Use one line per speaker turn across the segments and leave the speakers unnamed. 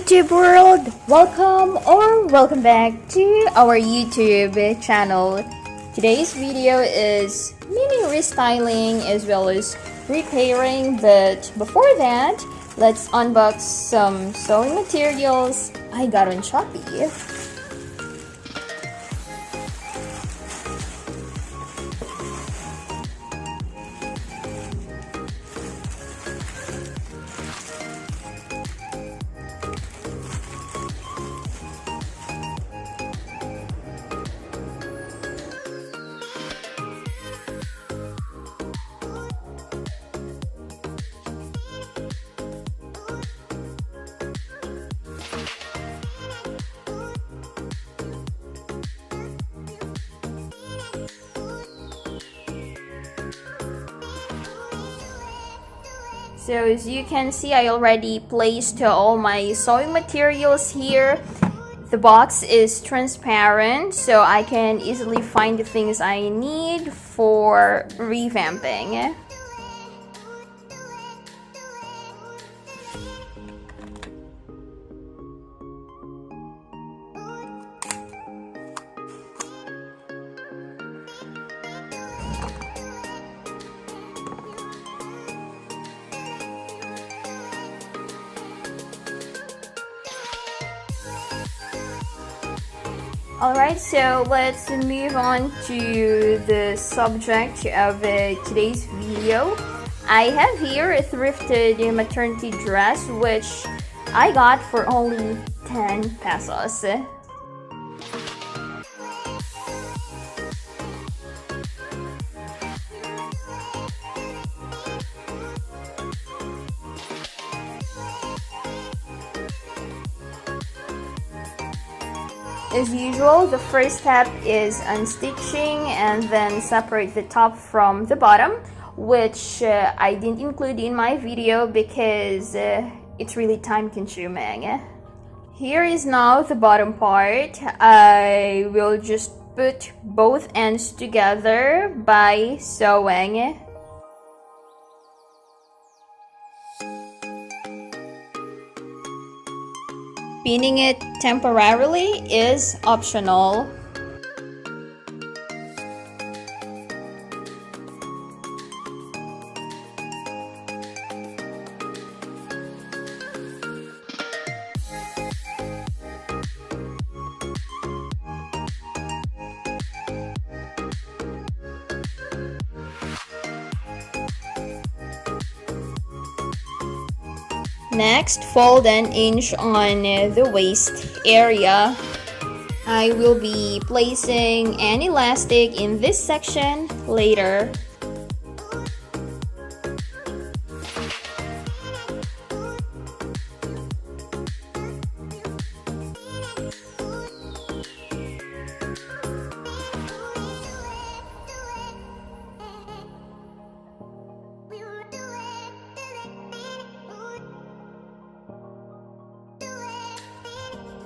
YouTube world! Welcome back to our YouTube channel. Today's video is mini restyling as well as repairing, but before that, let's unbox some sewing materials I got on Shopee. So as you can see, I already placed all my sewing materials here. The box is transparent, so I can easily find the things I need for revamping. Alright, so let's move on to the subject of today's video. I have here a thrifted maternity dress which I got for only 10 pesos. As usual, the first step is unstitching and then separate the top from the bottom, which I didn't include in my video because it's really time consuming. Here is now the bottom part. I will just put both ends together by sewing. Pinning it temporarily is optional. Next, fold an inch on the waist area. I will be placing an elastic in this section later.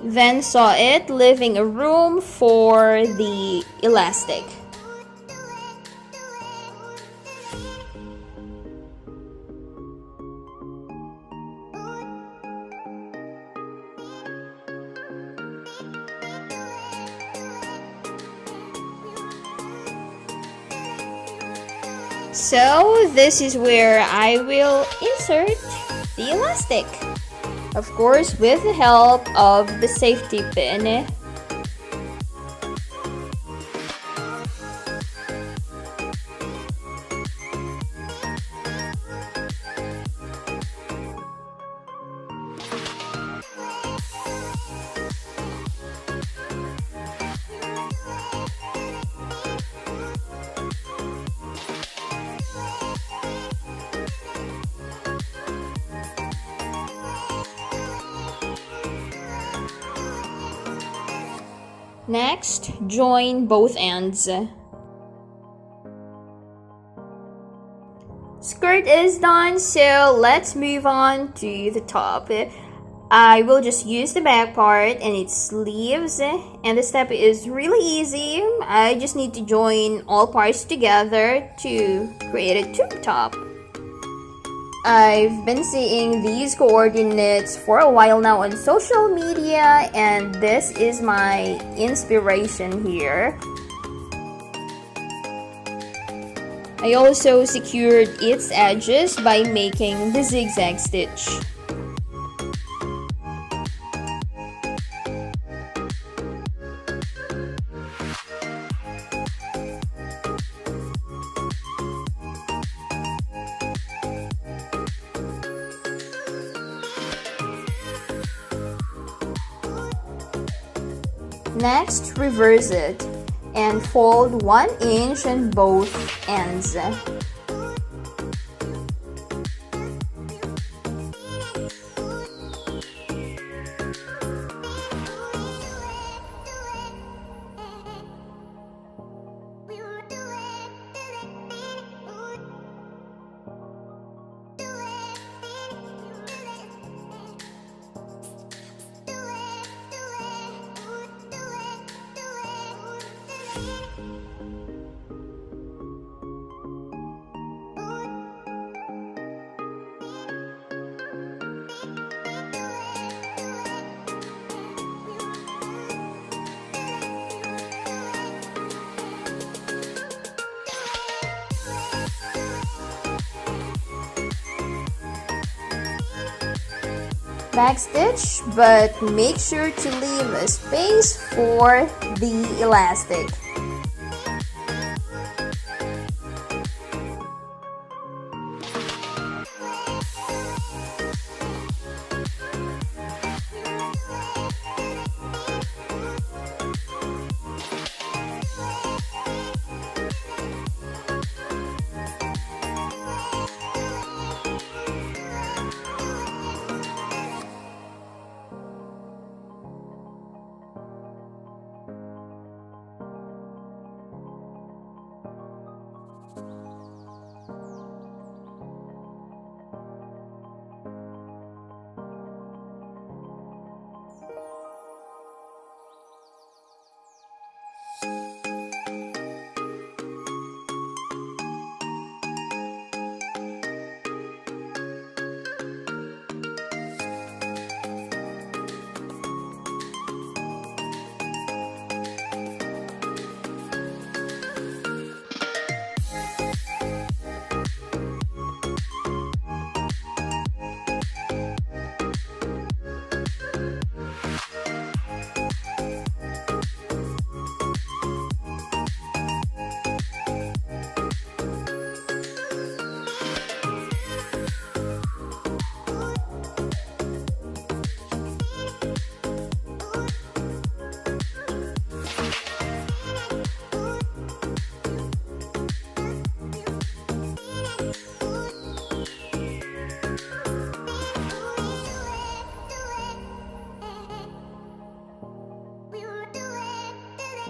Then sew it, leaving a room for the elastic. So this is where I will insert the elastic. Of course, with the help of the safety pin. Next, join both ends. Skirt is done, so let's move on to the top. I will just use the back part and its sleeves, and the step is really easy. I just need to join all parts together to create a tube top. I've been seeing these coordinates for a while now on social media, and this is my inspiration here. I also secured its edges by making the zigzag stitch. Next, reverse it and fold 1 inch on both ends. Backstitch, but make sure to leave a space for the elastic.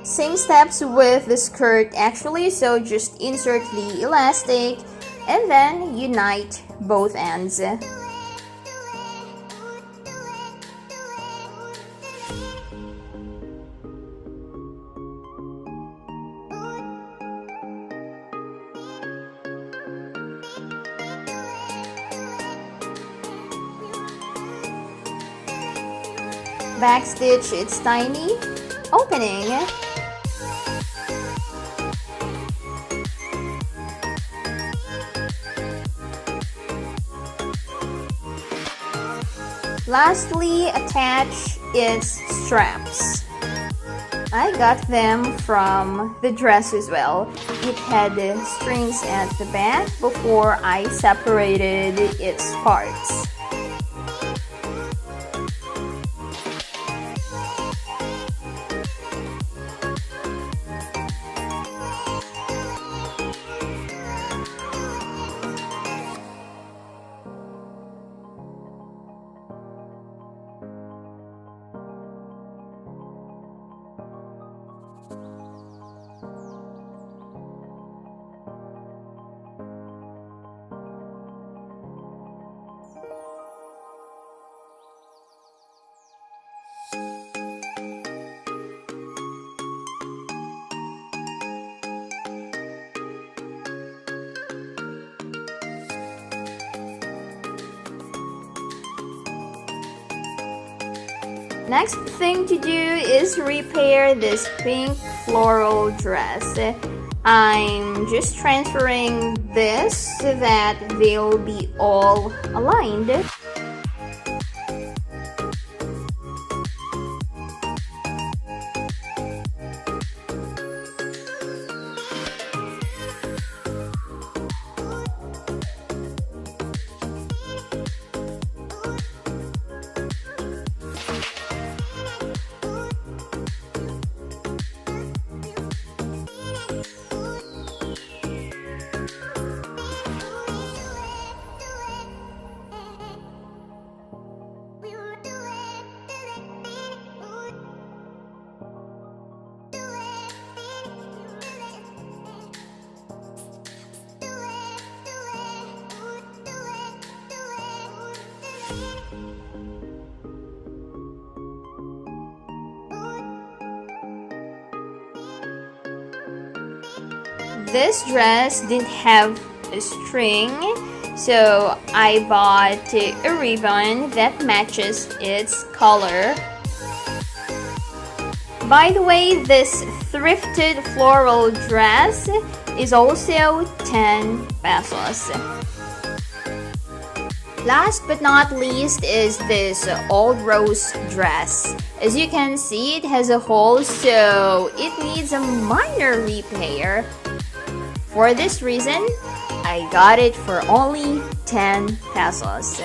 Same steps with the skirt actually, so just insert the elastic and then unite both ends. Backstitch its tiny opening. Lastly, attach its straps. I got them from the dress as well. It had strings at the back before I separated its parts. Next thing to do is repair this pink floral dress. I'm just transferring this so that they'll be all aligned. This dress didn't have a string, so I bought a ribbon that matches its color. By the way, this thrifted floral dress is also 10 pesos. Last but not least is this old rose dress. As you can see, it has a hole, so it needs a minor repair. For this reason, I got it for only 10 pesos.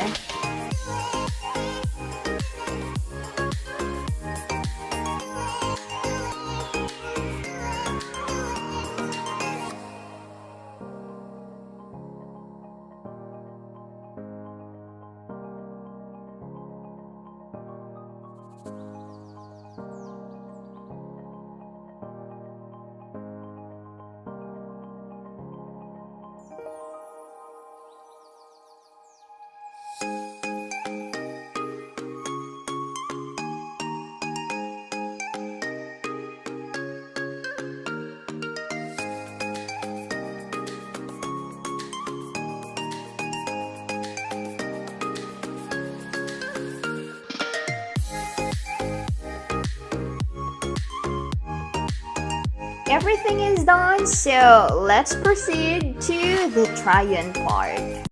Everything is done, so let's proceed to the try-on part.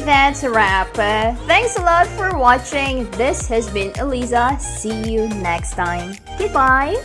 That's a wrap. Thanks a lot for watching. This has been Eliza. See you next time. Goodbye.